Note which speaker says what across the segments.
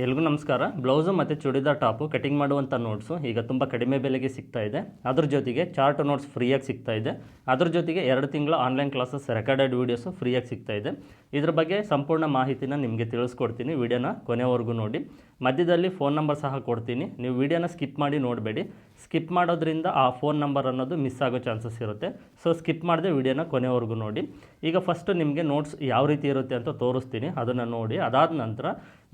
Speaker 1: ಎಲ್ರಿಗೂ ನಮಸ್ಕಾರ. ಬ್ಲೌಸು ಮತ್ತು ಚೂಡಿದಾರ್ ಟಾಪು ಕಟಿಂಗ್ ಮಾಡುವಂಥ ನೋಟ್ಸು ಈಗ ತುಂಬ ಕಡಿಮೆ ಬೆಲೆಗೆ ಸಿಗ್ತಾ ಇದೆ. ಅದ್ರ ಜೊತೆಗೆ ಚಾರ್ಟ್ ನೋಟ್ಸ್ ಫ್ರೀಯಾಗಿ ಸಿಗ್ತಾ ಇದೆ. ಅದ್ರ ಜೊತೆಗೆ 2 ತಿಂಗಳ ಆನ್ಲೈನ್ ಕ್ಲಾಸಸ್ ರೆಕಾರ್ಡೆಡ್ ವೀಡಿಯೋಸು ಫ್ರೀಯಾಗಿ ಸಿಗ್ತಾ ಇದೆ. ಇದ್ರ ಬಗ್ಗೆ ಸಂಪೂರ್ಣ ಮಾಹಿತಿನ ನಿಮಗೆ ತಿಳಿಸ್ಕೊಡ್ತೀನಿ. ವಿಡಿಯೋನ ಕೊನೆವರೆಗೂ ನೋಡಿ. ಮಧ್ಯದಲ್ಲಿ ಫೋನ್ ನಂಬರ್ ಸಹ ಕೊಡ್ತೀನಿ. ನೀವು ವಿಡಿಯೋನ ಸ್ಕಿಪ್ ಮಾಡಿ ನೋಡಬೇಡಿ. ಸ್ಕಿಪ್ ಮಾಡೋದ್ರಿಂದ ಆ ಫೋನ್ ನಂಬರ್ ಅನ್ನೋದು ಮಿಸ್ ಆಗೋ ಚಾನ್ಸಸ್ ಇರುತ್ತೆ. ಸೊ ಸ್ಕಿಪ್ ಮಾಡದೆ ವಿಡಿಯೋನ ಕೊನೆವರೆಗೂ ನೋಡಿ. ಈಗ ಫಸ್ಟು ನಿಮಗೆ ನೋಟ್ಸ್ ಯಾವ ರೀತಿ ಇರುತ್ತೆ ಅಂತ ತೋರಿಸ್ತೀನಿ, ಅದನ್ನು ನೋಡಿ. ಅದಾದ ನಂತರ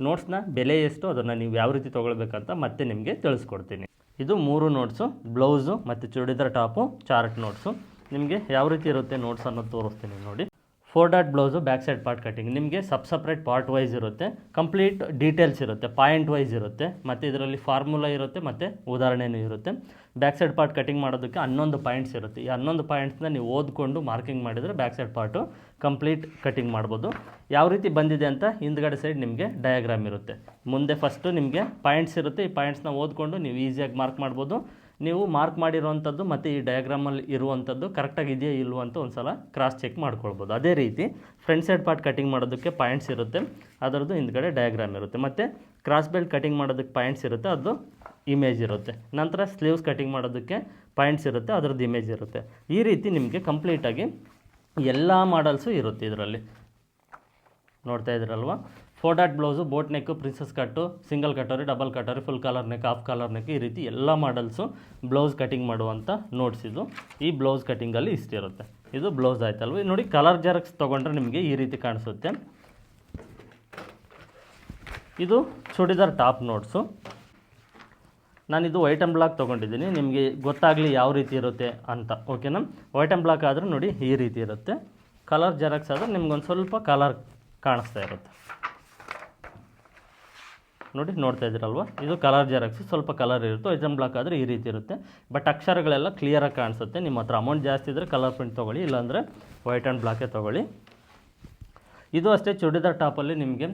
Speaker 1: ನೋಟ್ಸ್ನ ಬೆಲೆ ಎಷ್ಟು, ಅದನ್ನು ನೀವು ಯಾವ ರೀತಿ ತೊಗೊಳ್ಬೇಕಂತ ಮತ್ತೆ ನಿಮಗೆ ತಿಳಿಸ್ಕೊಡ್ತೀನಿ. ಇದು 3 ನೋಟ್ಸು, ಬ್ಲೌಸು ಮತ್ತು ಚೂಡಿದಾರ್ ಟಾಪು, ಚಾರ್ಟ್ ನೋಟ್ಸು. ನಿಮಗೆ ಯಾವ ರೀತಿ ಇರುತ್ತೆ ನೋಟ್ಸ್ ಅನ್ನೋದು ತೋರಿಸ್ತೀನಿ ನೋಡಿ. 4 dot blouse, back side part cutting. ನಿಮಗೆ ಸಪ್ರೇಟ್ ಪಾರ್ಟ್ ವೈಸ್ ಇರುತ್ತೆ, ಕಂಪ್ಲೀಟ್ ಡೀಟೇಲ್ಸ್ ಇರುತ್ತೆ, ಪಾಯಿಂಟ್ ವೈಸ್ ಇರುತ್ತೆ, ಮತ್ತು ಇದರಲ್ಲಿ ಫಾರ್ಮುಲಾ ಇರುತ್ತೆ ಮತ್ತು ಉದಾಹರಣೆನೂ ಇರುತ್ತೆ. ಬ್ಯಾಕ್ ಸೈಡ್ ಪಾರ್ಟ್ ಕಟಿಂಗ್ ಮಾಡೋದಕ್ಕೆ 11 ಪಾಯಿಂಟ್ಸ್ ಇರುತ್ತೆ. ಈ 11 ಪಾಯಿಂಟ್ಸ್ನ ನೀವು ಓದ್ಕೊಂಡು ಮಾರ್ಕಿಂಗ್ ಮಾಡಿದರೆ back side part complete cutting ಮಾಡ್ಬೋದು. ಯಾವ ರೀತಿ ಬಂದಿದೆ ಅಂತ ಹಿಂದ್ಗಡೆ ಸೈಡ್ ನಿಮಗೆ ಡಯಾಗ್ರಾಮ್ ಇರುತ್ತೆ. ಮುಂದೆ ಫಸ್ಟು ನಿಮಗೆ ಪಾಯಿಂಟ್ಸ್ ಇರುತ್ತೆ. ಈ ಪಾಯಿಂಟ್ಸ್ನ ಓದ್ಕೊಂಡು ನೀವು ಈಸಿಯಾಗಿ ಮಾರ್ಕ್ ಮಾಡ್ಬೋದು. ನೀವು ಮಾರ್ಕ್ ಮಾಡಿರೋವಂಥದ್ದು ಮತ್ತು ಈ ಡಯಾಗ್ರಾಮಲ್ಲಿ ಇರುವಂಥದ್ದು ಕರೆಕ್ಟಾಗಿ ಇದೆಯಾ ಇಲ್ವೋ ಅಂತ ಒಂದು ಸಲ ಕ್ರಾಸ್ ಚೆಕ್ ಮಾಡ್ಕೊಳ್ಬೋದು. ಅದೇ ರೀತಿ ಫ್ರಂಟ್ ಸೈಡ್ ಪಾರ್ಟ್ ಕಟಿಂಗ್ ಮಾಡೋದಕ್ಕೆ ಪಾಯಿಂಟ್ಸ್ ಇರುತ್ತೆ, ಅದರದ್ದು ಹಿಂದ್ಗಡೆ ಡಯಾಗ್ರಾಮ್ ಇರುತ್ತೆ. ಮತ್ತು ಕ್ರಾಸ್ ಬೆಲ್ಟ್ ಕಟಿಂಗ್ ಮಾಡೋದಕ್ಕೆ ಪಾಯಿಂಟ್ಸ್ ಇರುತ್ತೆ, ಅದು ಇಮೇಜ್ ಇರುತ್ತೆ. ನಂತರ ಸ್ಲೀವ್ಸ್ ಕಟಿಂಗ್ ಮಾಡೋದಕ್ಕೆ ಪಾಯಿಂಟ್ಸ್ ಇರುತ್ತೆ, ಅದರದ್ದು ಇಮೇಜ್ ಇರುತ್ತೆ. ಈ ರೀತಿ ನಿಮಗೆ ಕಂಪ್ಲೀಟಾಗಿ ಎಲ್ಲ ಮಾಡಲ್ಸು ಇರುತ್ತೆ ಇದರಲ್ಲಿ. ನೋಡ್ತಾ ಇದ್ದೀರಲ್ವ. 4 dot blouse, boat neck, princess cut, single katori, double katori, full collar neck, half collar neck, ಈ ರೀತಿ ಎಲ್ಲ ಮಾಡಲ್ಸು ಬ್ಲೌಸ್ ಕಟಿಂಗ್ ಮಾಡುವಂಥ ನೋಟ್ಸ್ ಇದು. ಈ ಬ್ಲೌಸ್ ಕಟಿಂಗಲ್ಲಿ ಇಷ್ಟಿರುತ್ತೆ. ಇದು ಬ್ಲೌಸ್ ಆಯ್ತಲ್ವ. ನೋಡಿ, ಕಲರ್ ಜೆರಾಕ್ಸ್ ತೊಗೊಂಡ್ರೆ ನಿಮಗೆ ಈ ರೀತಿ ಕಾಣಿಸುತ್ತೆ. ಇದು ಚೂಡಿದಾರ್ ಟಾಪ್ ನೋಟ್ಸು. ನಾನಿದು ವೈಟ್ ಆ್ಯಂಡ್ ಬ್ಲಾಕ್ ತೊಗೊಂಡಿದ್ದೀನಿ, ನಿಮಗೆ ಗೊತ್ತಾಗಲಿ ಯಾವ ರೀತಿ ಇರುತ್ತೆ ಅಂತ. ಓಕೆನಾ. ವೈಟ್ ಆ್ಯಂಡ್ ಬ್ಲಾಕ್ ಆದರೆ ನೋಡಿ ಈ ರೀತಿ ಇರುತ್ತೆ. ಕಲರ್ ಜೆರಾಕ್ಸ್ ಆದರೆ ನಿಮ್ಗೊಂದು ಸ್ವಲ್ಪ ಕಲರ್ ಕಾಣಿಸ್ತಾ ಇರುತ್ತೆ. ನೋಡಿ, ನೋಡ್ತಾ ಇದ್ದೀರಲ್ವ. ಇದು ಕಲರ್ ಜೆರಾಕ್ಸ್, ಸ್ವಲ್ಪ ಕಲರ್ ಇರುತ್ತೆ. ವೈಟ್ ಆ್ಯಂಡ್ ಬ್ಲಾಕ್ ಆದರೆ ಈ ರೀತಿ ಇರುತ್ತೆ. ಬಟ್ ಅಕ್ಷರಗಳೆಲ್ಲ ಕ್ಲಿಯರಾಗಿ ಕಾಣಿಸುತ್ತೆ. ನಿಮ್ಮ ಹತ್ರ ಅಮೌಂಟ್ ಜಾಸ್ತಿ ಇದ್ದರೆ ಕಲರ್ ಪ್ರಿಂಟ್ ತೊಗೊಳ್ಳಿ, ಇಲ್ಲಾಂದರೆ ವೈಟ್ ಆ್ಯಂಡ್ ಬ್ಲಾಕೇ ತೊಗೊಳ್ಳಿ. ಇದು ಅಷ್ಟೇ. ಚೂಡಿದಾರ್ ಟಾಪಲ್ಲಿ ನಿಮಗೆ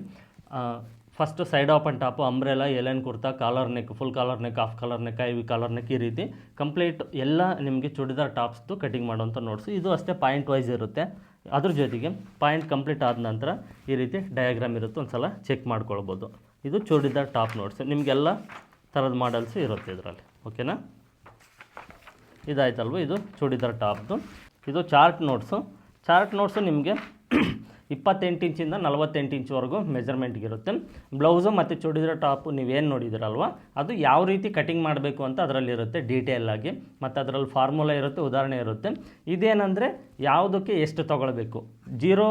Speaker 1: first side open top, umbrella, A line kurta, collar neck, full collar neck, half collar neck, ಐವಿ ಕಾಲರ್ ನೆಕ್, ಈ ರೀತಿ ಕಂಪ್ಲೀಟ್ ಎಲ್ಲ ನಿಮಗೆ ಚೂಡಿದಾರ್ ಟಾಪ್ಸ್ದು ಕಟಿಂಗ್ ಮಾಡುವಂಥ ನೋಟ್ಸು. ಇದು ಅಷ್ಟೇ ಪಾಯಿಂಟ್ ವೈಸ್ ಇರುತ್ತೆ. ಅದ್ರ ಜೊತೆಗೆ ಪಾಯಿಂಟ್ ಕಂಪ್ಲೀಟ್ ಆದ ನಂತರ ಈ ರೀತಿ ಡಯಾಗ್ರಾಮ್ ಇರುತ್ತೆ, ಒಂದು ಸಲ ಚೆಕ್ ಮಾಡ್ಕೊಳ್ಬೋದು. ಇದು ಚೂಡಿದಾರ್ ಟಾಪ್ ನೋಟ್ಸು. ನಿಮಗೆಲ್ಲ ಥರದ ಮಾಡಲ್ಸು ಇರುತ್ತೆ ಇದರಲ್ಲಿ. ಓಕೆನಾ. ಇದಾಯ್ತಲ್ವ, ಇದು ಚೂಡಿದಾರ್ ಟಾಪ್ದು. ಇದು ಚಾರ್ಟ್ ನೋಟ್ಸು. ಚಾರ್ಟ್ ನೋಟ್ಸು ನಿಮಗೆ 28 ಇಂಚಿಂದ 48 ಇಂಚ್ವರೆಗೂ ಮೆಜರ್ಮೆಂಟ್ಗಿರುತ್ತೆ. ಬ್ಲೌಸು ಮತ್ತು ಚೂಡಿದಾರ್ ಟಾಪು ನೀವೇನು ನೋಡಿದಿರಲ್ವ, ಅದು ಯಾವ ರೀತಿ ಕಟಿಂಗ್ ಮಾಡಬೇಕು ಅಂತ ಅದರಲ್ಲಿರುತ್ತೆ ಡೀಟೇಲ್ ಆಗಿ. ಮತ್ತು ಅದರಲ್ಲಿ ಫಾರ್ಮುಲಾ ಇರುತ್ತೆ, ಉದಾಹರಣೆ ಇರುತ್ತೆ. ಇದೇನೆಂದರೆ ಯಾವುದಕ್ಕೆ ಎಷ್ಟು ತೊಗೊಳ್ಬೇಕು. 0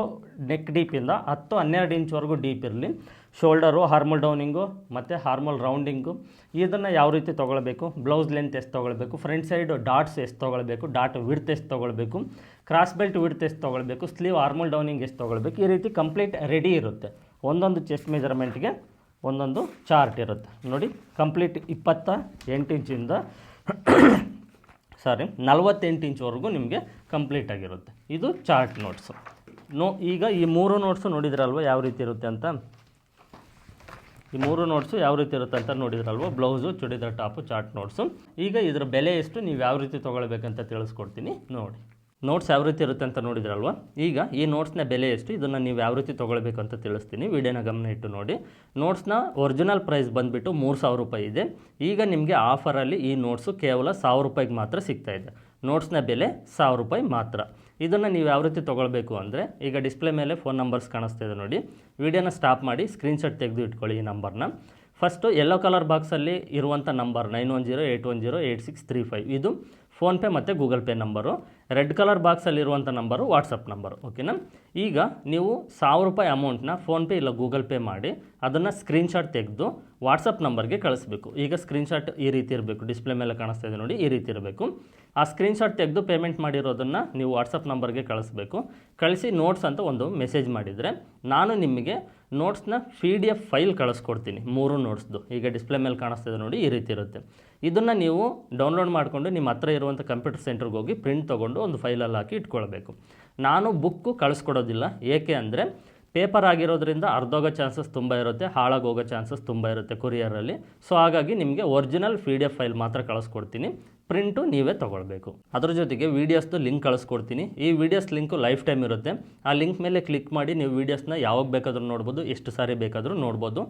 Speaker 1: ನೆಕ್ ಡೀಪಿಂದ 10-12 ಇಂಚ್ವರೆಗೂ ಡೀಪ್ ಇರಲಿ. ಶೋಲ್ಡರು, ಹಾರ್ಮೋಲ್ ಡೌನಿಂಗು ಮತ್ತು ಹಾರ್ಮೋಲ್ ರೌಂಡಿಂಗು, ಇದನ್ನು ಯಾವ ರೀತಿ ತೊಗೊಳ್ಬೇಕು. ಬ್ಲೌಸ್ ಲೆಂತ್ ಎಷ್ಟು ತೊಗೊಳ್ಬೇಕು, ಫ್ರಂಟ್ ಸೈಡು ಡಾಟ್ಸ್ ಎಷ್ಟು ತೊಗೊಳ್ಬೇಕು, ಡಾಟ್ ವಿಡ್ತ್ ಎಷ್ಟು ತೊಗೊಳ್ಬೇಕು, ಕ್ರಾಸ್ ಬೆಲ್ಟ್ ವಿಡ್ತ್ ಎಷ್ಟು ತೊಗೊಳ್ಬೇಕು, ಸ್ಲೀವ್ ಹಾರ್ಮೋಲ್ ಡೌನಿಂಗ್ ಎಷ್ಟು ತೊಗೊಳ್ಬೇಕು, ಈ ರೀತಿ ಕಂಪ್ಲೀಟ್ ರೆಡಿ ಇರುತ್ತೆ. ಒಂದೊಂದು ಚೆಸ್ಟ್ ಮೆಜರ್ಮೆಂಟ್ಗೆ ಒಂದೊಂದು ಚಾರ್ಟ್ ಇರುತ್ತೆ. ನೋಡಿ, ಕಂಪ್ಲೀಟ್ 28 ಇಂಚಿಂದ 48 ಇಂಚ್ವರೆಗೂ ನಿಮಗೆ ಕಂಪ್ಲೀಟಾಗಿರುತ್ತೆ. ಇದು ಚಾರ್ಟ್ ನೋಟ್ಸು. ಈಗ ಈ 3 ನೋಟ್ಸು ನೋಡಿದ್ರಲ್ವ ಯಾವ ರೀತಿ ಇರುತ್ತೆ ಅಂತ. ಈ 3 ನೋಟ್ಸು ಯಾವ ರೀತಿ ಇರುತ್ತೆ ಅಂತ ನೋಡಿದ್ರಲ್ವ. Blouse, churidar top, chart notes. ಈಗ ಇದರ ಬೆಲೆ ಎಷ್ಟು, ನೀವು ಯಾವ ರೀತಿ ತೊಗೊಳ್ಬೇಕಂತ ತಿಳಿಸ್ಕೊಡ್ತೀನಿ ನೋಡಿ. ನೋಟ್ಸ್ ಯಾವ ರೀತಿ ಇರುತ್ತೆ ಅಂತ ನೋಡಿದ್ರಲ್ವ. ಈಗ ಈ ನೋಟ್ಸ್ನ ಬೆಲೆ ಎಷ್ಟು, ಇದನ್ನು ನೀವು ಯಾವ ರೀತಿ ತೊಗೊಳ್ಬೇಕು ಅಂತ ತಿಳಿಸ್ತೀನಿ. ವಿಡಿಯೋನ ಗಮನ ಇಟ್ಟು ನೋಡಿ. ನೋಟ್ಸ್ನ ಒರಿಜಿನಲ್ ಪ್ರೈಸ್ ಬಂದುಬಿಟ್ಟು 3000 ರೂಪಾಯಿ ಇದೆ. ಈಗ ನಿಮಗೆ ಆಫರಲ್ಲಿ ಈ ನೋಟ್ಸು ಕೇವಲ 1000 ರೂಪಾಯಿಗೆ ಮಾತ್ರ ಸಿಗ್ತಾಯಿದೆ. ನೋಟ್ಸ್ನ ಬೆಲೆ 1000 ರೂಪಾಯಿ ಮಾತ್ರ. ಇದನ್ನು ನೀವು ಯಾವ ರೀತಿ ತೊಗೊಳ್ಬೇಕು ಅಂದರೆ, ಈಗ ಡಿಸ್ಪ್ಲೇ ಮೇಲೆ ಫೋನ್ ನಂಬರ್ಸ್ ಕಾಣಿಸ್ತಾ ಇದೆ ನೋಡಿ. ವಿಡಿಯೋನ ಸ್ಟಾಪ್ ಮಾಡಿ ಸ್ಕ್ರೀನ್ಶಾಟ್ ತೆಗೆದು ಇಟ್ಕೊಳ್ಳಿ ಈ ನಂಬರ್ನ. ಫಸ್ಟು ಯೆಲ್ಲೋ ಕಲರ್ ಬಾಕ್ಸಲ್ಲಿ ಇರುವಂಥ ನಂಬರ್ 9108108635 ಇದು ಫೋನ್ಪೇ ಮತ್ತು Google Pay number. Red colour ಬಾಕ್ಸಲ್ಲಿರುವಂಥ ನಂಬರು ವಾಟ್ಸಪ್ ನಂಬರು. ಓಕೆನಾ. ಈಗ ನೀವು 1000 ರೂಪಾಯಿ ಅಮೌಂಟ್ನ ಫೋನ್ಪೇ ಇಲ್ಲ ಗೂಗಲ್ ಪೇ ಮಾಡಿ ಅದನ್ನು ಸ್ಕ್ರೀನ್ಶಾಟ್ ತೆಗೆದು ವಾಟ್ಸಪ್ ನಂಬರ್ಗೆ ಕಳಿಸ್ಬೇಕು. ಈಗ ಸ್ಕ್ರೀನ್ಶಾಟ್ ಈ ರೀತಿ ಇರಬೇಕು, ಡಿಸ್ಪ್ಲೇ ಮೇಲೆ ಕಾಣಿಸ್ತಾ ಇದೆ ನೋಡಿ, ಈ ರೀತಿ ಇರಬೇಕು. ಆ ಸ್ಕ್ರೀನ್ಶಾಟ್ ತೆಗೆದು ಪೇಮೆಂಟ್ ಮಾಡಿರೋದನ್ನು ನೀವು ವಾಟ್ಸಪ್ ನಂಬರ್ಗೆ ಕಳಿಸ್ಬೇಕು. ಕಳಿಸಿ ನೋಟ್ಸ್ ಅಂತ ಒಂದು ಮೆಸೇಜ್ ಮಾಡಿದರೆ ನಾನು ನಿಮಗೆ ನೋಟ್ಸ್ನ PDF ಫೈಲ್ ಕಳಿಸ್ಕೊಡ್ತೀನಿ, 3 ನೋಟ್ಸ್ದು. ಈಗ ಡಿಸ್ಪ್ಲೇ ಮೇಲೆ ಕಾಣಿಸ್ತಾ ಇದೆ ನೋಡಿ, ಈ ರೀತಿ ಇರುತ್ತೆ. ಇದನ್ನು ನೀವು ಡೌನ್ಲೋಡ್ ಮಾಡಿಕೊಂಡು ನಿಮ್ಮ ಹತ್ರ ಇರುವಂಥ ಕಂಪ್ಯೂಟರ್ ಸೆಂಟ್ರಿಗೆ ಹೋಗಿ ಪ್ರಿಂಟ್ ತೊಗೊಂಡು ಒಂದು ಫೈಲಲ್ಲಿ ಹಾಕಿ ಇಟ್ಕೊಳ್ಬೇಕು. ನಾನು ಬುಕ್ಕು ಕಳಿಸ್ಕೊಡೋದಿಲ್ಲ. ಏಕೆ ಅಂದರೆ ಪೇಪರ್ ಆಗಿರೋದ್ರಿಂದ ಅರ್ಧೋಗೋ ಚಾನ್ಸಸ್ ತುಂಬ ಇರುತ್ತೆ, ಹಾಳಾಗೋಗೋ ಚಾನ್ಸಸ್ ತುಂಬ ಇರುತ್ತೆ ಕೊರಿಯರಲ್ಲಿ. ಸೊ ಹಾಗಾಗಿ ನಿಮಗೆ ಒರಿಜಿನಲ್ PDF ಫೈಲ್ ಮಾತ್ರ ಕಳಿಸ್ಕೊಡ್ತೀನಿ. ಪ್ರಿಂಟು ನೀವೇ ತೊಗೊಳ್ಬೇಕು. ಅದ್ರ ಜೊತೆಗೆ ವೀಡಿಯೋಸ್ದು ಲಿಂಕ್ ಕಳಿಸ್ಕೊಡ್ತೀನಿ. ಈ ವೀಡಿಯೋಸ್ ಲಿಂಕು ಲೈಫ್ ಟೈಮ್ ಇರುತ್ತೆ. ಆ ಲಿಂಕ್ ಮೇಲೆ ಕ್ಲಿಕ್ ಮಾಡಿ ನೀವು ವೀಡಿಯೋಸ್ನ ಯಾವಾಗ ಬೇಕಾದರೂ ನೋಡ್ಬೋದು, ಎಷ್ಟು ಸಾರಿ ಬೇಕಾದರೂ ನೋಡ್ಬೋದು.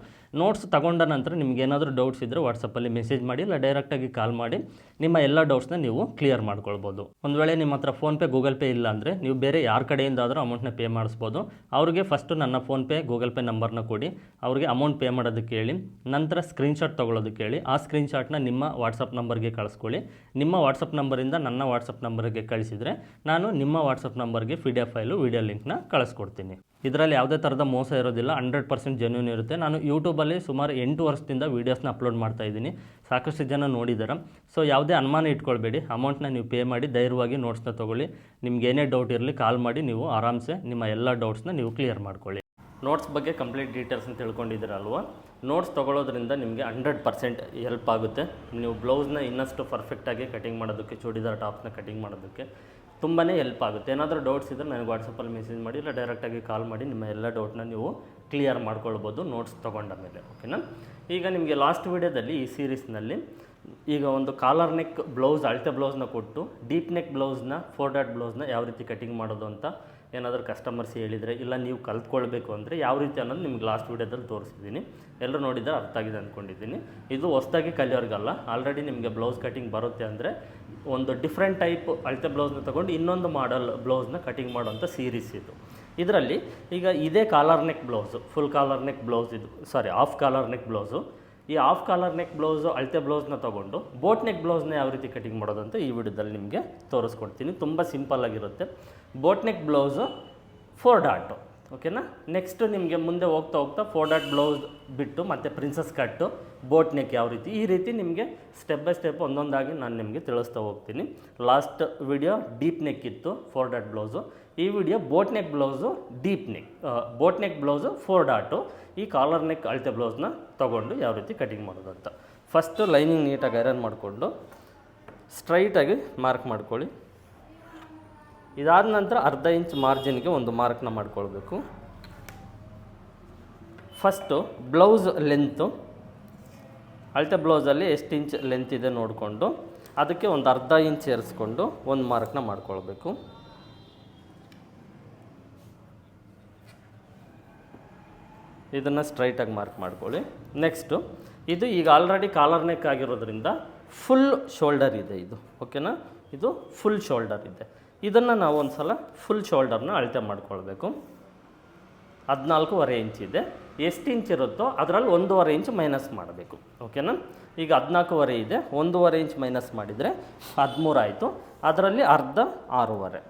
Speaker 1: ನೋಟ್ಸ್ ತಗೊಂಡ ನಂತರ ನಿಮ್ಗೆ ಏನಾದರೂ ಡೌಟ್ಸ್ ಇದ್ದರೆ ವಾಟ್ಸಪ್ಪಲ್ಲಿ ಮೆಸೇಜ್ ಮಾಡಿ, ಇಲ್ಲ ಡೈರೆಕ್ಟಾಗಿ ಕಾಲ್ ಮಾಡಿ ನಿಮ್ಮ ಎಲ್ಲ ಡೌಟ್ಸ್ನ ನೀವು ಕ್ಲಿಯರ್ ಮಾಡ್ಕೊಳ್ಬೋದು. ಒಂದು ವೇಳೆ ನಿಮ್ಮ ಹತ್ರ ಫೋನ್ಪೇ ಗೂಗಲ್ ಪೇ ಇಲ್ಲ ಅಂದರೆ ನೀವು ಬೇರೆ ಯಾರ ಕಡೆಯಿಂದಾದರೂ ಅಮೌಂಟ್ನ ಪೇ ಮಾಡಿಸ್ಬೋದು. ಅವ್ರಿಗೆ ಫಸ್ಟು ನನ್ನ ಫೋನ್ಪೇ ಗೂಗಲ್ ಪೇ ನಂಬರ್ನ ಕೊಡಿ, ಅವ್ರಿಗೆ ಅಮೌಂಟ್ ಪೇ ಮಾಡೋದಕ್ಕೆ ಹೇಳಿ, ನಂತರ ಸ್ಕ್ರೀನ್ಶಾಟ್ ತೊಗೊಳೋದಕ್ಕೆ ಹೇಳಿ. ಆ ಸ್ಕ್ರೀನ್ಶಾಟ್ನ ನಿಮ್ಮ ವಾಟ್ಸಪ್ ನಂಬರ್ಗೆ ಕಳಿಸ್ಕೊಳ್ಳಿ. ನಿಮ್ಮ ವಾಟ್ಸಪ್ ನಂಬರಿಂದ ನನ್ನ ವಾಟ್ಸಪ್ ನಂಬರ್ಗೆ ಕಳಿಸಿದರೆ ನಾನು ನಿಮ್ಮ ವಾಟ್ಸಪ್ ನಂಬರ್ಗೆ PDF ಫೈಲು ವಿಡಿಯೋ ಲಿಂಕ್ನ ಕಳಿಸ್ಕೊಡ್ತೀನಿ. ಇದರಲ್ಲಿ ಯಾವುದೇ ಥರದ ಮೋಸ ಇರೋದಿಲ್ಲ, 100% ಜೆನ್ಯೂನ್ ಇರುತ್ತೆ. ನಾನು ಯೂಟ್ಯೂಬಲ್ಲಿ ಸುಮಾರು 8 ವರ್ಷದಿಂದ ವೀಡಿಯೋಸ್ನ ಅಪ್ಲೋಡ್ ಮಾಡ್ತಾ ಇದ್ದೀನಿ. ಸಾಕಷ್ಟು ಜನ ನೋಡಿದ್ದಾರೆ. ಸೊ ಯಾವುದೇ ಅನುಮಾನ ಇಟ್ಕೊಳ್ಬೇಡಿ, ಅಮೌಂಟ್ನ ನೀವು ಪೇ ಮಾಡಿ ಧೈರ್ಯವಾಗಿ ನೋಟ್ಸ್ನ ತೊಗೊಳ್ಳಿ. ನಿಮ್ಗೆ ಏನೇ ಡೌಟ್ ಇರಲಿ ಕಾಲ್ ಮಾಡಿ ನೀವು ಆರಾಮ್ಸೆ ನಿಮ್ಮ ಎಲ್ಲ ಡೌಟ್ಸ್ನ ನೀವು ಕ್ಲಿಯರ್ ಮಾಡ್ಕೊಳ್ಳಿ. ನೋಟ್ಸ್ ಬಗ್ಗೆ ಕಂಪ್ಲೀಟ್ ಡೀಟೇಲ್ಸ್ನ ತಿಳ್ಕೊಂಡಿದ್ದೀರಲ್ವ. ನೋಟ್ಸ್ ತೊಗೊಳೋದ್ರಿಂದ ನಿಮಗೆ 100% ಹೆಲ್ಪ್ ಆಗುತ್ತೆ. ನೀವು ಬ್ಲೌಸ್ನ ಇನ್ನಷ್ಟು ಪರ್ಫೆಕ್ಟಾಗಿ ಕಟಿಂಗ್ ಮಾಡೋದಕ್ಕೆ, ಚೂಡಿದಾರ್ ಟಾಪ್ಸ್ನ ಕಟಿಂಗ್ ಮಾಡೋದಕ್ಕೆ ತುಂಬಾ ಹೆಲ್ಪ್ ಆಗುತ್ತೆ. ಏನಾದರೂ ಡೌಟ್ಸ್ ಇದ್ದರೆ ನನಗೆ ವಾಟ್ಸಪ್ಪಲ್ಲಿ ಮೆಸೇಜ್ ಮಾಡಿ, ಇಲ್ಲ ಡೈರೆಕ್ಟಾಗಿ ಕಾಲ್ ಮಾಡಿ ನಿಮ್ಮ ಎಲ್ಲ ಡೌಟ್ನ ನೀವು ಕ್ಲಿಯರ್ ಮಾಡ್ಕೊಳ್ಬೋದು ನೋಟ್ಸ್ ತೊಗೊಂಡ ಮೇಲೆ. ಓಕೆನಾ. ಈಗ ನಿಮಗೆ ಲಾಸ್ಟ್ ವೀಡಿಯೋದಲ್ಲಿ ಈ ಸೀರೀಸ್ನಲ್ಲಿ ಈಗ ಒಂದು ಕಾಲರ್ ನೆಕ್ ಬ್ಲೌಸ್, ಅಳತೆ ಬ್ಲೌಸ್ನ ಕೊಟ್ಟು ಡೀಪ್ ನೆಕ್ ಬ್ಲೌಸ್ನ, 4 ಡಾಟ್ ಬ್ಲೌಸ್ನ ಯಾವ ರೀತಿ ಕಟಿಂಗ್ ಮಾಡೋದು ಅಂತ ಏನಾದರೂ ಕಸ್ಟಮರ್ಸ್ ಹೇಳಿದರೆ, ಇಲ್ಲ ನೀವು ಕಲ್ತ್ಕೊಳ್ಬೇಕು ಅಂದರೆ ಯಾವ ರೀತಿ ಅನ್ನೋದು ನಿಮ್ಗೆ ಲಾಸ್ಟ್ ವೀಡಿಯೋದಲ್ಲಿ ತೋರಿಸಿದ್ದೀನಿ. ಎಲ್ಲರೂ ನೋಡಿದರೆ ಅರ್ಥ ಆಗಿದೆ ಅಂದ್ಕೊಂಡಿದ್ದೀನಿ. ಇದು ಹೊಸದಾಗಿ ಕಲಿಯೋರ್ಗಲ್ಲ, ಆಲ್ರೆಡಿ ನಿಮಗೆ ಬ್ಲೌಸ್ ಕಟಿಂಗ್ ಬರುತ್ತೆ ಅಂದರೆ ಒಂದು ಡಿಫ್ರೆಂಟ್ ಟೈಪ್ ಅಳತೆ ಬ್ಲೌಸ್ನ ತೊಗೊಂಡು ಇನ್ನೊಂದು ಮಾಡಲ್ ಬ್ಲೌಸ್ನ ಕಟಿಂಗ್ ಮಾಡೋಂಥ ಸೀರೀಸ್ ಇದು. ಇದರಲ್ಲಿ ಈಗ ಇದೇ collar neck blouse, full collar neck blouse ಇದು, sorry half collar neck blouse. ಈ ಆಫ್ ಕಾಲರ್ ನೆಕ್ ಬ್ಲೌಸು ಅಳತೆ ಬ್ಲೌಸ್ನ ತೊಗೊಂಡು ಬೋಟ್ ನೆಕ್ ಬ್ಲೌಸ್ನ ಯಾವ ರೀತಿ ಕಟಿಂಗ್ ಮಾಡೋದು ಅಂತ ಈ ವಿಡಿಯೋದಲ್ಲಿ ನಿಮಗೆ ತೋರಿಸ್ಕೊಡ್ತೀನಿ. ತುಂಬ ಸಿಂಪಲ್ಲಾಗಿರುತ್ತೆ. Boat neck blouse 4 dot. ಓಕೆನಾ. ನೆಕ್ಸ್ಟು ನಿಮಗೆ ಮುಂದೆ ಹೋಗ್ತಾ 4 ಡಾಟ್ ಬ್ಲೌಸ್ ಬಿಟ್ಟು ಮತ್ತು ಪ್ರಿನ್ಸಸ್ ಕಟ್ಟು, ಬೋಟ್ ನೆಕ್ ಯಾವ ರೀತಿ, ಈ ರೀತಿ ನಿಮಗೆ ಸ್ಟೆಪ್ ಬೈ ಸ್ಟೆಪ್ ಒಂದೊಂದಾಗಿ ನಾನು ನಿಮಗೆ ತಿಳಿಸ್ತಾ ಹೋಗ್ತೀನಿ. ಲಾಸ್ಟ್ ವಿಡಿಯೋ ಡೀಪ್ ನೆಕ್ ಇತ್ತು 4 ಡಾಟ್ ಬ್ಲೌಸು. ಈ video boat neck blouse, deep neck, boat neck blouse 4 dot. ಈ ಕಾಲರ್ ನೆಕ್ ಅಳತೆ ಬ್ಲೌಸ್ನ ತೊಗೊಂಡು ಯಾವ ರೀತಿ ಕಟಿಂಗ್ ಮಾಡೋದು ಅಂತ. ಫಸ್ಟು ಲೈನಿಂಗ್ ನೀಟಾಗಿ ಐರನ್ ಮಾಡಿಕೊಂಡು ಸ್ಟ್ರೈಟಾಗಿ ಮಾರ್ಕ್ ಮಾಡ್ಕೊಳ್ಳಿ. ಇದಾದ ನಂತರ ಅರ್ಧ ಇಂಚ್ ಮಾರ್ಜಿನ್ಗೆ ಒಂದು ಮಾರ್ಕ್ನ ಮಾಡ್ಕೊಳ್ಬೇಕು. ಫಸ್ಟು ಬ್ಲೌಸ್ ಲೆಂತು, ಅಳತೆ ಬ್ಲೌಸಲ್ಲಿ ಎಷ್ಟು ಇಂಚ್ ಲೆಂತ್ ಇದೆ ನೋಡಿಕೊಂಡು ಅದಕ್ಕೆ ಒಂದು ಅರ್ಧ ಇಂಚ್ ಸೇರಿಸ್ಕೊಂಡು ಒಂದು ಮಾರ್ಕ್ನ ಮಾಡ್ಕೊಳ್ಬೇಕು. ಇದನ್ನು ಸ್ಟ್ರೈಟಾಗಿ ಮಾರ್ಕ್ ಮಾಡ್ಕೊಳ್ಳಿ. ನೆಕ್ಸ್ಟು ಇದು ಈಗ ಆಲ್ರೆಡಿ ಕಾಲರ್ ನೆಕ್ ಆಗಿರೋದ್ರಿಂದ ಫುಲ್ ಶೋಲ್ಡರ್ ಇದೆ ಇದು. ಓಕೆನಾ. ಇದು ಫುಲ್ ಶೋಲ್ಡರ್ ಇದೆ. ಇದನ್ನು ನಾವು ಒಂದು ಸಲ ಫುಲ್ ಶೋಲ್ಡರ್ನ ಅಳತೆ ಮಾಡ್ಕೊಳ್ಬೇಕು. 14.5 ಇಂಚ್ ಇದೆ. ಎಷ್ಟು ಇಂಚ್ ಇರುತ್ತೋ ಅದರಲ್ಲಿ 1.5 ಇಂಚ್ ಮೈನಸ್ ಮಾಡಬೇಕು. ಓಕೆನಾ. ಈಗ 14.5 ಇದೆ, 1.5 ಇಂಚ್ ಮೈನಸ್ ಮಾಡಿದರೆ 13 ಆಯಿತು. ಅದರಲ್ಲಿ ಅರ್ಧ 6.5.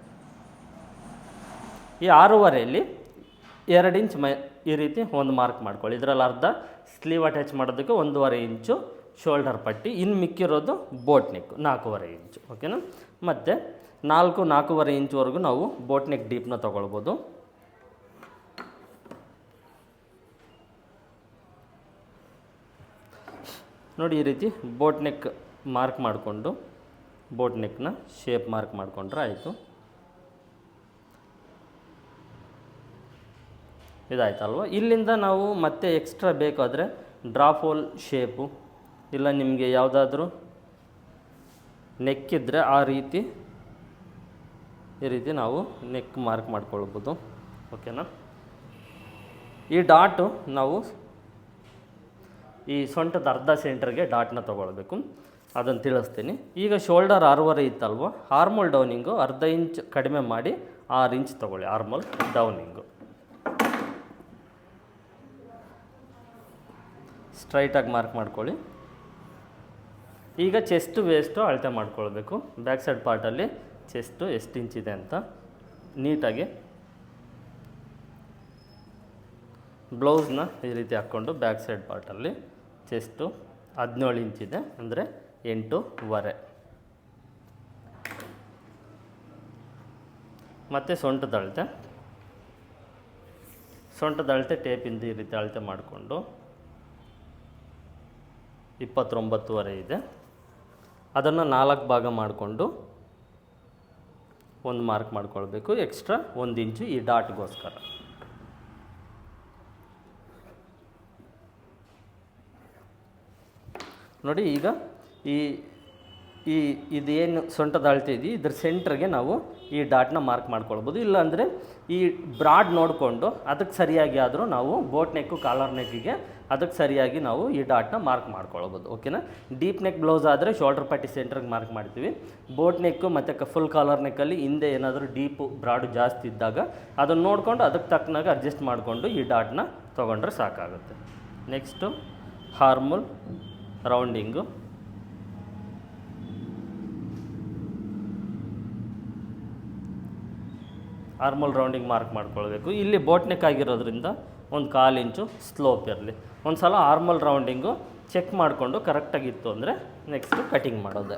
Speaker 1: ಈ 6.5ಯಲ್ಲಿ 2 ಇಂಚ್ ಈ ರೀತಿ ಒಂದು ಮಾರ್ಕ್ ಮಾಡ್ಕೊಳ್ಳಿ. ಇದರಲ್ಲಿ ಅರ್ಧ ಸ್ಲೀವ್ ಅಟ್ಯಾಚ್ ಮಾಡೋದಕ್ಕೆ 1.5 ಇಂಚು ಶೋಲ್ಡರ್ ಪಟ್ಟಿ, ಇನ್ನು ಮಿಕ್ಕಿರೋದು ಬೋಟ್ ನೆಕ್ 4.5 ಇಂಚು. ಓಕೆನಾ. ಮತ್ತು 4.5 ಇಂಚ್ವರೆಗೂ ನಾವು ಬೋಟ್ ನೆಕ್ ಡೀಪ್ನ ತೊಗೊಳ್ಬೋದು. ನೋಡಿ ಈ ರೀತಿ ಬೋಟ್ ನೆಕ್ ಮಾರ್ಕ್ ಮಾಡಿಕೊಂಡು ಬೋಟ್ ನೆಕ್ನ ಶೇಪ್ ಮಾರ್ಕ್ ಮಾಡಿಕೊಂಡ್ರೆ ಆಯಿತು. ಇದಾಯ್ತಲ್ವ. ಇಲ್ಲಿಂದ ನಾವು ಮತ್ತೆ ಎಕ್ಸ್ಟ್ರಾ ಬೇಕಾದರೆ ಡ್ರಾಪ್ ಹೋಲ್ ಶೇಪು, ಇಲ್ಲ ನಿಮಗೆ ಯಾವುದಾದ್ರೂ ನೆಕ್ ಇದ್ದರೆ ಈ ರೀತಿ ನಾವು ನೆಕ್ ಮಾರ್ಕ್ ಮಾಡ್ಕೊಳ್ಬೋದು. ಓಕೆನಾ. ಈ ಡಾಟು ನಾವು ಈ ಸೊಂಟದ ಅರ್ಧ ಸೆಂಟರ್ಗೆ ಡಾಟ್ನ ತೊಗೊಳ್ಬೇಕು, ಅದನ್ನು ತಿಳಿಸ್ತೀನಿ. ಈಗ ಶೋಲ್ಡರ್ 6.5 ಇತ್ತಲ್ವ, ಆರ್ಮೋಲ್ ಡೌನಿಂಗು ಅರ್ಧ ಇಂಚ್ ಕಡಿಮೆ ಮಾಡಿ 6 ಇಂಚ್ ತೊಗೊಳ್ಳಿ. ಆರ್ಮೋಲ್ ಡೌನಿಂಗು ಸ್ಟ್ರೈಟಾಗಿ ಮಾರ್ಕ್ ಮಾಡ್ಕೊಳ್ಳಿ. ಈಗ ಚೆಸ್ಟು ವೇಸ್ಟು ಅಳತೆ ಮಾಡ್ಕೊಳ್ಬೇಕು. ಬ್ಯಾಕ್ ಸೈಡ್ ಪಾರ್ಟಲ್ಲಿ ಚೆಸ್ಟು ಎಷ್ಟು ಇಂಚಿದೆ ಅಂತ ನೀಟಾಗಿ ಬ್ಲೌಸ್ನ ಈ ರೀತಿ ಹಾಕ್ಕೊಂಡು ಬ್ಯಾಕ್ ಸೈಡ್ ಪಾರ್ಟಲ್ಲಿ ಚೆಸ್ಟು 17 ಇಂಚಿದೆ, ಅಂದರೆ 8.5. ಮತ್ತು ಸೊಂಟದ ಅಳತೆ ಟೇಪಿಂದ ಈ ರೀತಿ ಅಳತೆ ಮಾಡಿಕೊಂಡು 29.5 ಇದೆ. ಅದನ್ನು 4 ಭಾಗ ಮಾಡಿಕೊಂಡು ಒಂದು ಮಾರ್ಕ್ ಮಾಡ್ಕೊಳ್ಬೇಕು. ಎಕ್ಸ್ಟ್ರಾ 1 ಇಂಚು ಈ ಡಾಟ್ಗೋಸ್ಕರ. ನೋಡಿ ಈಗ ಇದೇನು ಸೊಂಟದ ಅಳತೆ ಇದೆಯೋ ಇದ್ರ ಸೆಂಟ್ರಿಗೆ ನಾವು ಈ ಡಾಟ್ನ ಮಾರ್ಕ್ ಮಾಡ್ಕೊಳ್ಬೋದು. ಇಲ್ಲಾಂದರೆ ಈ ಬ್ರಾಡ್ ನೋಡಿಕೊಂಡು ಅದಕ್ಕೆ ಸರಿಯಾಗಿ ಆದರೂ ನಾವು ಬೋಟ್ ನೆಕ್ಕು ಕಾಲರ್ ನೆಕ್ಕಿಗೆ ಅದಕ್ಕೆ ಸರಿಯಾಗಿ ನಾವು ಈ ಡಾಟ್ನ ಮಾರ್ಕ್ ಮಾಡ್ಕೊಳ್ಬೋದು. ಓಕೆನಾ. ಡೀಪ್ ನೆಕ್ ಬ್ಲೌಸ್ ಆದರೆ ಶೋಲ್ಡರ್ ಪಟ್ಟಿ ಸೆಂಟ್ರಿಗೆ ಮಾರ್ಕ್ ಮಾಡ್ತೀವಿ. ಬೋಟ್ ನೆಕ್ಕು ಮತ್ತು ಫುಲ್ ಕಾಲರ್ ನೆಕ್ಕಲ್ಲಿ ಹಿಂದೆ ಏನಾದರೂ ಡೀಪು ಬ್ರಾಡು ಜಾಸ್ತಿ ಇದ್ದಾಗ ಅದನ್ನು ನೋಡಿಕೊಂಡು ಅದಕ್ಕೆ ತಕ್ಕನಾಗ ಅಡ್ಜಸ್ಟ್ ಮಾಡಿಕೊಂಡು ಈ ಡಾಟ್ನ ತೊಗೊಂಡ್ರೆ ಸಾಕಾಗುತ್ತೆ. Next armhole rounding. Armhole rounding mark ಮಾಡ್ಕೊಳ್ಬೇಕು. ಇಲ್ಲಿ ಬೋಟ್ ನೆಕ್ ಆಗಿರೋದ್ರಿಂದ ಒಂದು 1/4 ಇಂಚು ಸ್ಲೋಪ್ ಇರಲಿ. ಒಂದು ಸಲ ಆರ್ಮಲ್ ರೌಂಡಿಂಗು ಚೆಕ್ ಮಾಡಿಕೊಂಡು ಕರೆಕ್ಟಾಗಿತ್ತು ಅಂದರೆ ನೆಕ್ಸ್ಟು ಕಟಿಂಗ್ ಮಾಡೋದೆ.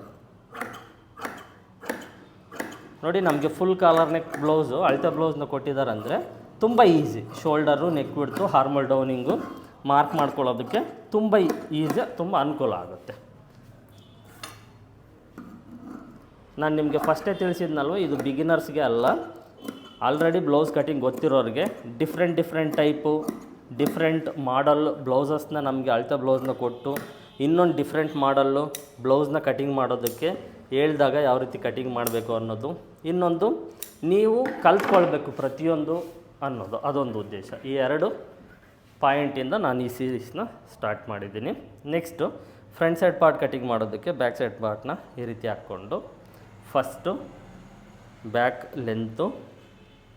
Speaker 1: ನೋಡಿ, ನಮಗೆ ಫುಲ್ ಕಾಲರ್ ನೆಕ್ ಬ್ಲೌಸು ಅಳತೆ ಬ್ಲೌಸ್ನ ಕೊಟ್ಟಿದ್ದಾರೆ ಅಂದರೆ ತುಂಬ ಈಸಿ. ಶೋಲ್ಡರು ನೆಕ್ ಬಿಡ್ತು ಹಾರ್ಮಲ್ ಡೌನಿಂಗು ಮಾರ್ಕ್ ಮಾಡ್ಕೊಳ್ಳೋದಕ್ಕೆ ತುಂಬ ಈಸಿ, ತುಂಬ ಅನುಕೂಲ ಆಗುತ್ತೆ. ನಾನು ನಿಮಗೆ ಫಸ್ಟೇ ತಿಳಿಸಿದ್ನಲ್ವ, ಇದು ಬಿಗಿನರ್ಸ್ಗೆ ಅಲ್ಲ, ಆಲ್ರೆಡಿ ಬ್ಲೌಸ್ ಕಟಿಂಗ್ ಗೊತ್ತಿರೋರಿಗೆ. ಡಿಫ್ರೆಂಟ್ ಟೈಪು ಡಿಫ್ರೆಂಟ್ ಮಾಡಲ್ ಬ್ಲೌಸಸ್ನ ನಮಗೆ ಅಳತೆ ಬ್ಲೌಸ್ನ ಕೊಟ್ಟು ಇನ್ನೊಂದು ಡಿಫ್ರೆಂಟ್ ಮಾಡಲ್ಲು ಬ್ಲೌಸ್ನ ಕಟಿಂಗ್ ಮಾಡೋದಕ್ಕೆ ಹೇಳಿದಾಗ ಯಾವ ರೀತಿ ಕಟಿಂಗ್ ಮಾಡಬೇಕು ಅನ್ನೋದು, ಇನ್ನೊಂದು ನೀವು ಕಲ್ತ್ಕೊಳ್ಬೇಕು ಪ್ರತಿಯೊಂದು ಅನ್ನೋದು, ಅದೊಂದು ಉದ್ದೇಶ. ಈ 2 ಪಾಯಿಂಟಿಂದ ನಾನು ಈ ಸೀರೀಸ್ನ ಸ್ಟಾರ್ಟ್ ಮಾಡಿದ್ದೀನಿ. Next front side part cutting ಮಾಡೋದಕ್ಕೆ ಬ್ಯಾಕ್ ಸೈಡ್ ಪಾರ್ಟ್ನ ಈ ರೀತಿ ಹಾಕ್ಕೊಂಡು first back length,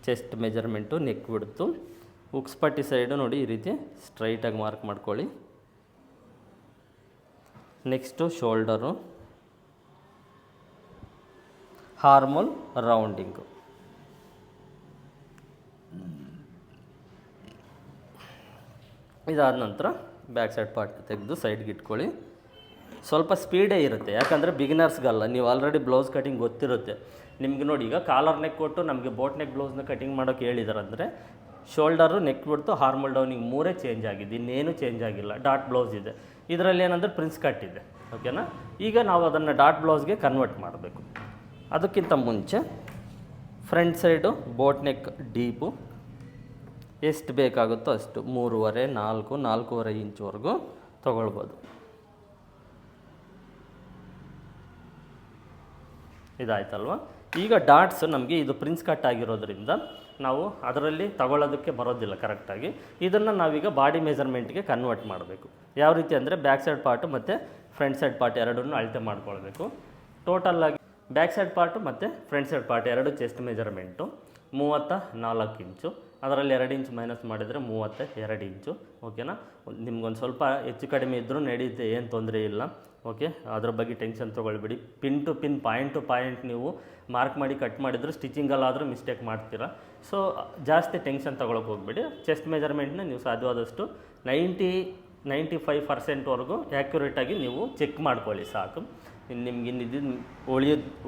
Speaker 1: chest measurement, neck width, hooks ಪಟ್ಟಿ ಸೈಡು ನೋಡಿ ಈ ರೀತಿ ಸ್ಟ್ರೈಟಾಗಿ ಮಾರ್ಕ್ ಮಾಡ್ಕೊಳ್ಳಿ. Next shoulder, armhole rounding. ಇದಾದ ನಂತರ ಬ್ಯಾಕ್ ಸೈಡ್ ಪಾರ್ಟ್ ತೆಗೆದು ಸೈಡ್ಗೆ ಇಟ್ಕೊಳ್ಳಿ. ಸ್ವಲ್ಪ ಸ್ಪೀಡೇ ಇರುತ್ತೆ, ಯಾಕಂದರೆ ಬಿಗಿನರ್ಸ್ಗಲ್ಲ, ನೀವು ಆಲ್ರೆಡಿ ಬ್ಲೌಸ್ ಕಟಿಂಗ್ ಗೊತ್ತಿರುತ್ತೆ ನಿಮಗೆ. ನೋಡಿ, ಈಗ ಕಾಲರ್ ನೆಕ್ ಕೊಟ್ಟು ನಮಗೆ ಬೋಟ್ ನೆಕ್ ಬ್ಲೌಸ್ನ ಕಟಿಂಗ್ ಮಾಡೋಕ್ಕೆ ಹೇಳಿದಾರಂದರೆ ಶೋಲ್ಡರು, ನೆಕ್ ಬಿಡ್ತು, ಹಾರ್ಮಲ್ ಡೌನಿಂಗ್ 3 ಚೇಂಜ್ ಆಗಿದೆ, ಇನ್ನೇನು ಚೇಂಜ್ ಆಗಿಲ್ಲ. ಡಾಟ್ ಬ್ಲೌಸ್ ಇದೆ, ಇದರಲ್ಲಿ ಏನಂದರೆ ಪ್ರಿನ್ಸ್ ಕಟ್ ಇದೆ. ಓಕೆನಾ. ಈಗ ನಾವು ಅದನ್ನು ಡಾಟ್ ಬ್ಲೌಸ್ಗೆ ಕನ್ವರ್ಟ್ ಮಾಡಬೇಕು. ಅದಕ್ಕಿಂತ ಮುಂಚೆ front side boat neck deep ಎಷ್ಟು ಬೇಕಾಗುತ್ತೋ ಅಷ್ಟು 3.5, 4, 4.5 ಇಂಚ್ವರೆಗೂ ತೊಗೊಳ್ಬೋದು. ಇದಾಯ್ತಲ್ವ. ಈಗ ಡಾಟ್ಸ್ ನಮಗೆ ಇದು ಪ್ರಿನ್ಸ್ ಕಟ್ ಆಗಿರೋದ್ರಿಂದ ನಾವು ಅದರಲ್ಲಿ ತಗೊಳ್ಳೋದಕ್ಕೆ ಬರೋದಿಲ್ಲ ಕರೆಕ್ಟಾಗಿ. ಇದನ್ನು ನಾವೀಗ ಬಾಡಿ ಮೆಜರ್ಮೆಂಟ್ಗೆ ಕನ್ವರ್ಟ್ ಮಾಡಬೇಕು. ಯಾವ ರೀತಿ ಅಂದರೆ ಬ್ಯಾಕ್ ಸೈಡ್ ಪಾರ್ಟು ಮತ್ತು ಫ್ರಂಟ್ ಸೈಡ್ ಪಾರ್ಟ್ ಎರಡನ್ನೂ ಅಳತೆ ಮಾಡ್ಕೊಳ್ಬೇಕು. ಟೋಟಲ್ಲಾಗಿ ಬ್ಯಾಕ್ ಸೈಡ್ ಪಾರ್ಟು ಮತ್ತು front side part 2 chest measurement 34 ಇಂಚು. ಅದರಲ್ಲಿ 2 ಇಂಚ್ ಮೈನಸ್ ಮಾಡಿದರೆ 32 ಇಂಚು. ಓಕೆನಾ. ನಿಮ್ಗೊಂದು ಸ್ವಲ್ಪ ಹೆಚ್ಚು ಕಡಿಮೆ ಇದ್ದರೂ ನಡೆಯುತ್ತೆ, ಏನು ತೊಂದರೆ ಇಲ್ಲ. ಓಕೆ, ಅದ್ರ ಬಗ್ಗೆ ಟೆನ್ಷನ್ ತೊಗೊಳ್ಬೇಡಿ. Pin to pin, point to point ನೀವು ಮಾರ್ಕ್ ಮಾಡಿ ಕಟ್ ಮಾಡಿದ್ರು ಸ್ಟಿಚಿಂಗಲ್ಲಾದರೂ ಮಿಸ್ಟೇಕ್ ಮಾಡ್ತೀರಾ. ಸೊ ಜಾಸ್ತಿ ಟೆನ್ಷನ್ ತೊಗೊಳಕ್ಕೆ ಹೋಗ್ಬೇಡಿ. ಚೆಸ್ಟ್ ಮೆಜರ್ಮೆಂಟ್ನ ನೀವು ಸಾಧ್ಯವಾದಷ್ಟು 95% ಆ್ಯಕ್ಯುರೇಟಾಗಿ ನೀವು ಚೆಕ್ ಮಾಡ್ಕೊಳ್ಳಿ ಸಾಕು. ನಿಮ್ಗೆ ಇನ್ನಿದ್ದು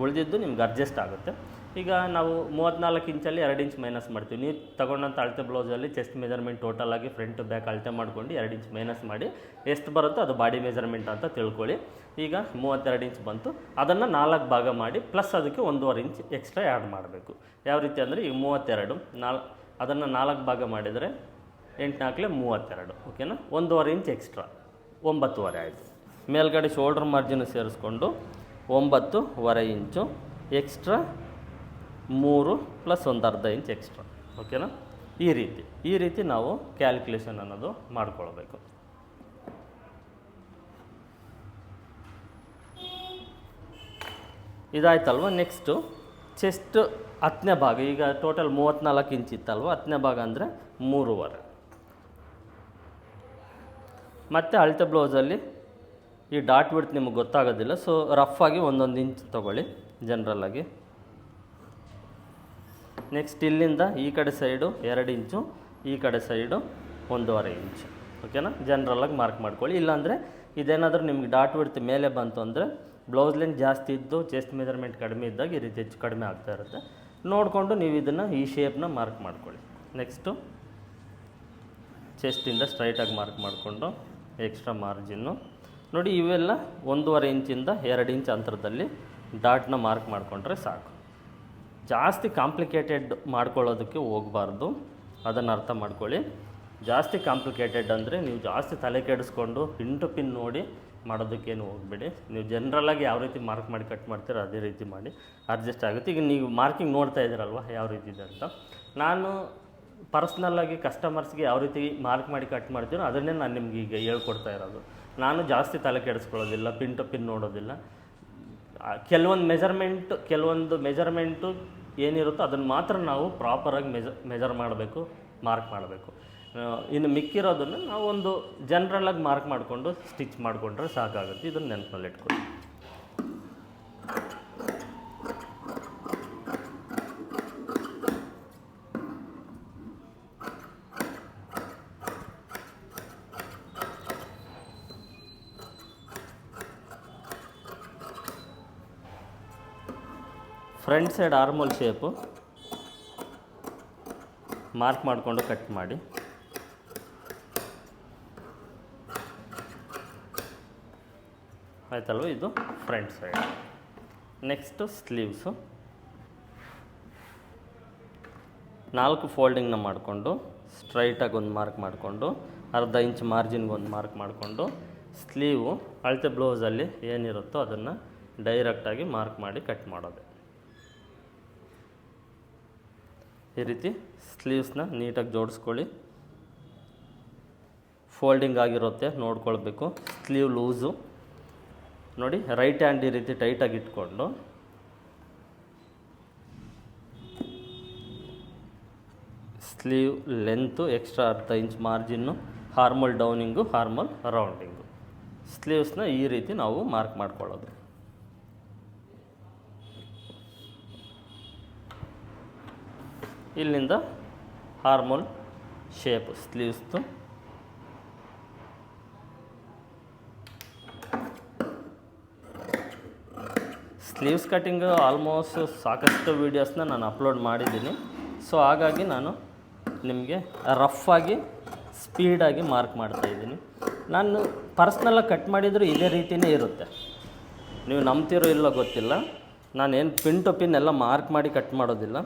Speaker 1: ಉಳಿದಿದ್ದು ನಿಮ್ಗೆ ಅಡ್ಜಸ್ಟ್ ಆಗುತ್ತೆ. ಈಗ ನಾವು 34 ಇಂಚಲ್ಲಿ 2 ಇಂಚ್ ಮೈನಸ್ ಮಾಡ್ತೀವಿ. ನೀವು ತಗೊಂಡಂಥ ಅಳತೆ ಬ್ಲೌಸಲ್ಲಿ ಚೆಸ್ಟ್ ಮೆಜರ್ಮೆಂಟ್ ಟೋಟಲಾಗಿ ಫ್ರಂಟ್ ಟು ಬ್ಯಾಕ್ ಅಳತೆ ಮಾಡ್ಕೊಂಡು 2 ಇಂಚ್ ಮೈನಸ್ ಮಾಡಿ ಎಷ್ಟು ಬರುತ್ತೋ ಅದು ಬಾಡಿ ಮೆಜರ್ಮೆಂಟ್ ಅಂತ ತಿಳ್ಕೊಳ್ಳಿ. ಈಗ 32 ಇಂಚ್ ಬಂತು, ಅದನ್ನು 4 ಭಾಗ ಮಾಡಿ ಪ್ಲಸ್ ಅದಕ್ಕೆ 1.5 ಇಂಚ್ ಎಕ್ಸ್ಟ್ರಾ ಆ್ಯಡ್ ಮಾಡಬೇಕು. ಯಾವ ರೀತಿ ಅಂದರೆ ಈಗ 32, ಅದನ್ನು 4 ಭಾಗ ಮಾಡಿದರೆ 8 4 32. ಓಕೆನಾ. 1.5 ಇಂಚ್ ಎಕ್ಸ್ಟ್ರಾ 9.5 ಆಯಿತು. ಮೇಲ್ಗಡೆ ಶೋಲ್ಡರ್ ಮಾರ್ಜಿನ್ ಸೇರಿಸ್ಕೊಂಡು 9.5 ಇಂಚು ಎಕ್ಸ್ಟ್ರಾ 3 ಪ್ಲಸ್ 1/2 ಇಂಚ್ ಎಕ್ಸ್ಟ್ರಾ. ಓಕೆನಾ. ಈ ರೀತಿ ನಾವು ಕ್ಯಾಲ್ಕುಲೇಷನ್ ಅನ್ನೋದು ಮಾಡ್ಕೊಳ್ಬೇಕು. ಇದಾಯ್ತಲ್ವ. ನೆಕ್ಸ್ಟು ಚೆಸ್ಟ್ 10ನೇ ಭಾಗ. ಈಗ ಟೋಟಲ್ 34 ಇಂಚ್ ಇತ್ತಲ್ವ, 10ನೇ ಭಾಗ ಅಂದರೆ 3.5. ಮತ್ತು ಅಳತೆ ಬ್ಲೌಸಲ್ಲಿ ಈ ಡಾಟ್ ವಿಡ್ತ್ ನಿಮಗೆ ಗೊತ್ತಾಗೋದಿಲ್ಲ, ಸೊ ರಫಾಗಿ 1 ಇಂಚ್ ತೊಗೊಳ್ಳಿ ಜನರಲ್ಲಾಗಿ. ನೆಕ್ಸ್ಟ್ ಇಲ್ಲಿಂದ ಈ ಕಡೆ ಸೈಡು 2 ಇಂಚು, ಈ ಕಡೆ ಸೈಡು 1.5 ಇಂಚು. ಓಕೆನಾ. ಜನರಲ್ಲಾಗಿ ಮಾರ್ಕ್ ಮಾಡ್ಕೊಳ್ಳಿ. ಇಲ್ಲಾಂದರೆ ಇದೇನಾದರೂ ನಿಮ್ಗೆ ಡಾಟ್ ವಿಡ್ತ್ ಮೇಲೆ ಬಂತು ಅಂದರೆ ಬ್ಲೌಸ್ ಲೆಂತ್ ಜಾಸ್ತಿ ಇದ್ದು ಚೆಸ್ಟ್ ಮೆಜರ್ಮೆಂಟ್ ಕಡಿಮೆ ಇದ್ದಾಗ ಈ ರೀತಿ ಹೆಚ್ಚು ಕಡಿಮೆ ಆಗ್ತಾ ಇರುತ್ತೆ. ನೋಡಿಕೊಂಡು ನೀವು ಇದನ್ನು ಈ ಶೇಪ್ನ ಮಾರ್ಕ್ ಮಾಡ್ಕೊಳ್ಳಿ. ನೆಕ್ಸ್ಟು ಚೆಸ್ಟಿಂದ ಸ್ಟ್ರೈಟಾಗಿ ಮಾರ್ಕ್ ಮಾಡಿಕೊಂಡು ಎಕ್ಸ್ಟ್ರಾ ಮಾರ್ಜಿನ್ನು ನೋಡಿ, ಇವೆಲ್ಲ 1.5 ಇಂಚಿಂದ 2 ಇಂಚ್ ಅಂತರದಲ್ಲಿ ಡಾಟ್ನ ಮಾರ್ಕ್ ಮಾಡಿಕೊಂಡ್ರೆ ಸಾಕು. ಜಾಸ್ತಿ ಕಾಂಪ್ಲಿಕೇಟೆಡ್ ಮಾಡ್ಕೊಳ್ಳೋದಕ್ಕೆ ಹೋಗಬಾರ್ದು, ಅದನ್ನು ಅರ್ಥ ಮಾಡ್ಕೊಳ್ಳಿ. ಜಾಸ್ತಿ ಕಾಂಪ್ಲಿಕೇಟೆಡ್ ಅಂದರೆ ನೀವು ಜಾಸ್ತಿ ತಲೆ ಕೆಡಿಸ್ಕೊಂಡು ಪಿನ್ ಟು ಪಿನ್ ನೋಡಿ ಮಾಡೋದಕ್ಕೇನು ಹೋಗಬೇಡಿ. ನೀವು ಜನರಲಾಗಿ ಯಾವ ರೀತಿ ಮಾರ್ಕ್ ಮಾಡಿ ಕಟ್ ಮಾಡ್ತೀರೋ ಅದೇ ರೀತಿ ಮಾಡಿ ಅಡ್ಜಸ್ಟ್ ಆಗುತ್ತೆ. ಈಗ ನೀವು ಮಾರ್ಕಿಂಗ್ ನೋಡ್ತಾ ಇದ್ದೀರಲ್ವ ಯಾವ ರೀತಿ ಇದೆ ಅಂತ. ನಾನು ಪರ್ಸ್ನಲ್ಲಾಗಿ ಕಸ್ಟಮರ್ಸ್ಗೆ ಯಾವ ರೀತಿ ಮಾರ್ಕ್ ಮಾಡಿ ಕಟ್ ಮಾಡ್ತೀನೋ ಅದನ್ನೇ ನಾನು ನಿಮ್ಗೆ ಈಗ ಹೇಳ್ಕೊಡ್ತಾ ಇರೋದು. ನಾನು ಜಾಸ್ತಿ ತಲೆ ಕೆಡಿಸ್ಕೊಳ್ಳೋದಿಲ್ಲ, ಪಿನ್ ಟು ಪಿನ್ ನೋಡೋದಿಲ್ಲ. ಕೆಲವೊಂದು ಮೆಜರ್ಮೆಂಟು ಏನಿರುತ್ತೋ ಅದನ್ನು ಮಾತ್ರ ನಾವು ಪ್ರಾಪರಾಗಿ ಮೆಜರ್ ಮಾಡಬೇಕು, ಮಾರ್ಕ್ ಮಾಡಬೇಕು. ಇನ್ನು ಮಿಕ್ಕಿರೋದನ್ನು ನಾವು ಒಂದು ಜನರಲಾಗಿ ಮಾರ್ಕ್ ಮಾಡಿಕೊಂಡು ಸ್ಟಿಚ್ ಮಾಡಿಕೊಂಡ್ರೆ ಸಾಕಾಗುತ್ತೆ. ಇದನ್ನು ನೆನಪಲ್ಲಿ ಇಟ್ಕೊಳ್ಳಿ. Front side armhole shape mark ಮಾಡಿಕೊಂಡು ಕಟ್ ಮಾಡಿ. ಆಯ್ತಲ್ವ, ಇದು ಫ್ರಂಟ್ ಸೈಡ್. ನೆಕ್ಸ್ಟು ಸ್ಲೀವ್ಸು 4 ಫೋಲ್ಡಿಂಗ್ನ ಮಾಡಿಕೊಂಡು ಸ್ಟ್ರೈಟಾಗಿ ಒಂದು ಮಾರ್ಕ್ ಮಾಡಿಕೊಂಡು ಅರ್ಧ ಇಂಚ್ ಮಾರ್ಜಿನ್ಗೆ ಒಂದು ಮಾರ್ಕ್ ಮಾಡಿಕೊಂಡು ಸ್ಲೀವು ಅಳತೆ ಬ್ಲೌಸಲ್ಲಿ ಏನಿರುತ್ತೋ ಅದನ್ನು ಡೈರೆಕ್ಟಾಗಿ ಮಾರ್ಕ್ ಮಾಡಿ ಕಟ್ ಮಾಡೋದು. ಈ ರೀತಿ ಸ್ಲೀವ್ಸ್ನ ನೀಟಾಗಿ ಜೋಡಿಸ್ಕೊಳ್ಳಿ. ಫೋಲ್ಡಿಂಗ್ ಆಗಿರುತ್ತೆ ನೋಡ್ಕೊಳ್ಬೇಕು. ಸ್ಲೀವ್ ಲೂಸು ನೋಡಿ, ರೈಟ್ ಹ್ಯಾಂಡ್ ಈ ರೀತಿ ಟೈಟಾಗಿ ಇಟ್ಕೊಂಡು ಸ್ಲೀವ್ ಲೆಂತು ಎಕ್ಸ್ಟ್ರಾ ಅರ್ಧ ಇಂಚ್ ಮಾರ್ಜಿನ್ನು, ಹಾರ್ಮೋಲ್ ಡೌನಿಂಗು, ಹಾರ್ಮೋಲ್ ರೌಂಡಿಂಗು. ಸ್ಲೀವ್ಸ್ನ ಈ ರೀತಿ ನಾವು ಮಾರ್ಕ್ ಮಾಡ್ಕೊಳ್ಳೋದು. ಇಲ್ಲಿಂದ ಹಾರ್ಮೋಲ್ ಶೇಪ್ ಸ್ಲೀವ್ಸ್ದು ಸ್ಲೀವ್ಸ್ ಕಟ್ಟಿಂಗು ಆಲ್ಮೋಸ್ಟ್ ಸಾಕಷ್ಟು ವೀಡಿಯೋಸ್ನ ನಾನು ಅಪ್ಲೋಡ್ ಮಾಡಿದ್ದೀನಿ. ಸೊ ಹಾಗಾಗಿ ನಾನು ನಿಮಗೆ ರಫಾಗಿ ಸ್ಪೀಡಾಗಿ ಮಾರ್ಕ್ ಮಾಡ್ತಾಯಿದ್ದೀನಿ. ನಾನು ಪರ್ಸ್ನಲಾಗಿ ಕಟ್ ಮಾಡಿದರೂ ಇದೇ ರೀತಿಯೇ ಇರುತ್ತೆ. ನೀವು ನಂಬ್ತಿರೋ ಇಲ್ಲೋ ಗೊತ್ತಿಲ್ಲ, ನಾನೇನು ಪಿನ್ ಟು ಪಿನ್ ಎಲ್ಲ ಮಾರ್ಕ್ ಮಾಡಿ ಕಟ್ ಮಾಡೋದಿಲ್ಲ.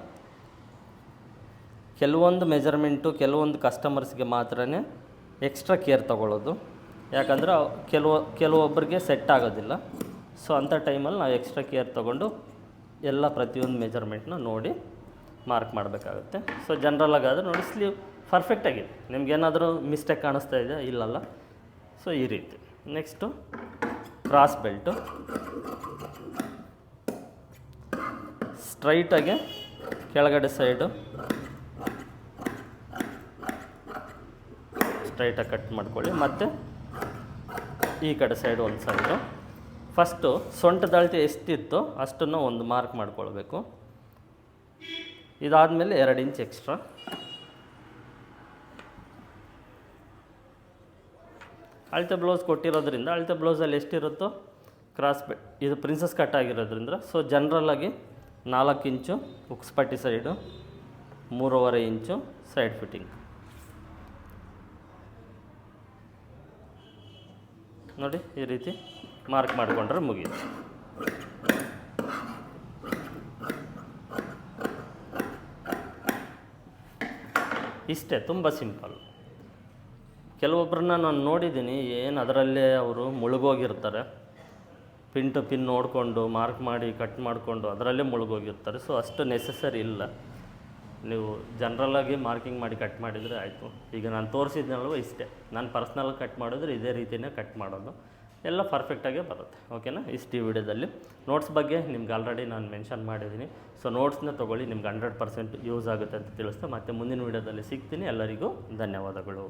Speaker 1: ಕೆಲವೊಂದು ಮೆಜರ್ಮೆಂಟು ಕೆಲವೊಂದು ಕಸ್ಟಮರ್ಸ್ಗೆ ಮಾತ್ರ ಎಕ್ಸ್ಟ್ರಾ ಕೇರ್ ತೊಗೊಳ್ಳೋದು. ಯಾಕಂದರೆ ಕೆಲವೊಬ್ಬರಿಗೆ ಸೆಟ್ ಆಗೋದಿಲ್ಲ. ಸೊ ಅಂಥ ಟೈಮಲ್ಲಿ ನಾವು ಎಕ್ಸ್ಟ್ರಾ ಕೇರ್ ತೊಗೊಂಡು ಎಲ್ಲ ಪ್ರತಿಯೊಂದು ಮೆಜರ್ಮೆಂಟ್ನ ನೋಡಿ ಮಾರ್ಕ್ ಮಾಡಬೇಕಾಗುತ್ತೆ. ಸೊ ಜನ್ರಲಾಗಿ ಆದರೆ ನೋಡಿ ಸ್ಲೀವ್ ಪರ್ಫೆಕ್ಟಾಗಿದೆ. ನಿಮ್ಗೇನಾದರೂ ಮಿಸ್ಟೇಕ್ ಕಾಣಿಸ್ತಾ ಇದೆ ಇಲ್ಲಲ್ಲ. ಸೊ ಈ ರೀತಿ. ನೆಕ್ಸ್ಟು ಕ್ರಾಸ್ ಬೆಲ್ಟು ಸ್ಟ್ರೈಟಾಗಿ ಕೆಳಗಡೆ ಸೈಡು ಸ್ಟ್ರೈಟಾಗಿ ಕಟ್ ಮಾಡ್ಕೊಳ್ಳಿ. ಮತ್ತು ಈ ಕಡೆ ಸೈಡು ಒಂದು ಸೈಡು ಫಸ್ಟು ಸೊಂಟದ ಅಳತೆ ಎಷ್ಟಿತ್ತೋ ಅಷ್ಟನ್ನು ಒಂದು ಮಾರ್ಕ್ ಮಾಡ್ಕೊಳ್ಬೇಕು. ಇದಾದಮೇಲೆ 2 ಇಂಚ್ ಎಕ್ಸ್ಟ್ರಾ. ಅಳತೆ ಬ್ಲೌಸ್ ಕೊಟ್ಟಿರೋದ್ರಿಂದ ಅಳತೆ ಬ್ಲೌಸಲ್ಲಿ ಎಷ್ಟಿರುತ್ತೋ ಕ್ರಾಸ್ ಬೆಲ್ಟ್ ಇದು ಪ್ರಿನ್ಸಸ್ ಕಟ್ ಆಗಿರೋದ್ರಿಂದ ಸೊ ಜನ್ರಲಾಗಿ 4 ಇಂಚು ಉಕ್ಸ್ ಪಟ್ಟಿ ಸೈಡು, 3.5 ಇಂಚು ಸೈಡ್ ಫಿಟ್ಟಿಂಗ್. ನೋಡಿ ಈ ರೀತಿ ಮಾರ್ಕ್ ಮಾಡಿಕೊಂಡ್ರೆ ಮುಗಿಯುತ್ತೆ. ಇಷ್ಟೇ, ತುಂಬ ಸಿಂಪಲ್. ಕೆಲವೊಬ್ಬರನ್ನ ನಾನು ನೋಡಿದ್ದೀನಿ, ಏನು ಅದರಲ್ಲೇ ಅವರು ಮುಳುಗೋಗಿರ್ತಾರೆ. ಪಿನ್ ಟು ಪಿನ್ ನೋಡಿಕೊಂಡು ಮಾರ್ಕ್ ಮಾಡಿ ಕಟ್ ಮಾಡಿಕೊಂಡು ಅದರಲ್ಲೇ ಮುಳುಗೋಗಿರ್ತಾರೆ. ಸೊ ಅಷ್ಟು ನೆಸೆಸರಿ ಇಲ್ಲ. ನೀವು ಜನರಲಾಗಿ ಮಾರ್ಕಿಂಗ್ ಮಾಡಿ ಕಟ್ ಮಾಡಿದರೆ ಆಯಿತು. ಈಗ ನಾನು ತೋರಿಸಿದ್ನಲ್ವ ಇಷ್ಟೇ. ನಾನು ಪರ್ಸ್ನಲ್ ಕಟ್ ಮಾಡಿದ್ರೆ ಇದೇ ರೀತಿಯೇ ಕಟ್ ಮಾಡೋದು. ಎಲ್ಲ ಪರ್ಫೆಕ್ಟಾಗೇ ಬರುತ್ತೆ. ಓಕೆನಾ? ಇಷ್ಟು ಈ ವಿಡಿಯೋದಲ್ಲಿ ನೋಟ್ಸ್ ಬಗ್ಗೆ ನಿಮ್ಗೆ ಆಲ್ರೆಡಿ ನಾನು ಮೆನ್ಷನ್ ಮಾಡಿದ್ದೀನಿ. ಸೊ ನೋಟ್ಸ್ನ ತೊಗೊಳ್ಳಿ, ನಿಮ್ಗೆ 100% ಯೂಸ್ ಆಗುತ್ತೆ ಅಂತ ತಿಳಿಸ್ತಾ ಮತ್ತೆ ಮುಂದಿನ ವಿಡಿಯೋದಲ್ಲಿ ಸಿಗ್ತೀನಿ. ಎಲ್ಲರಿಗೂ ಧನ್ಯವಾದಗಳು.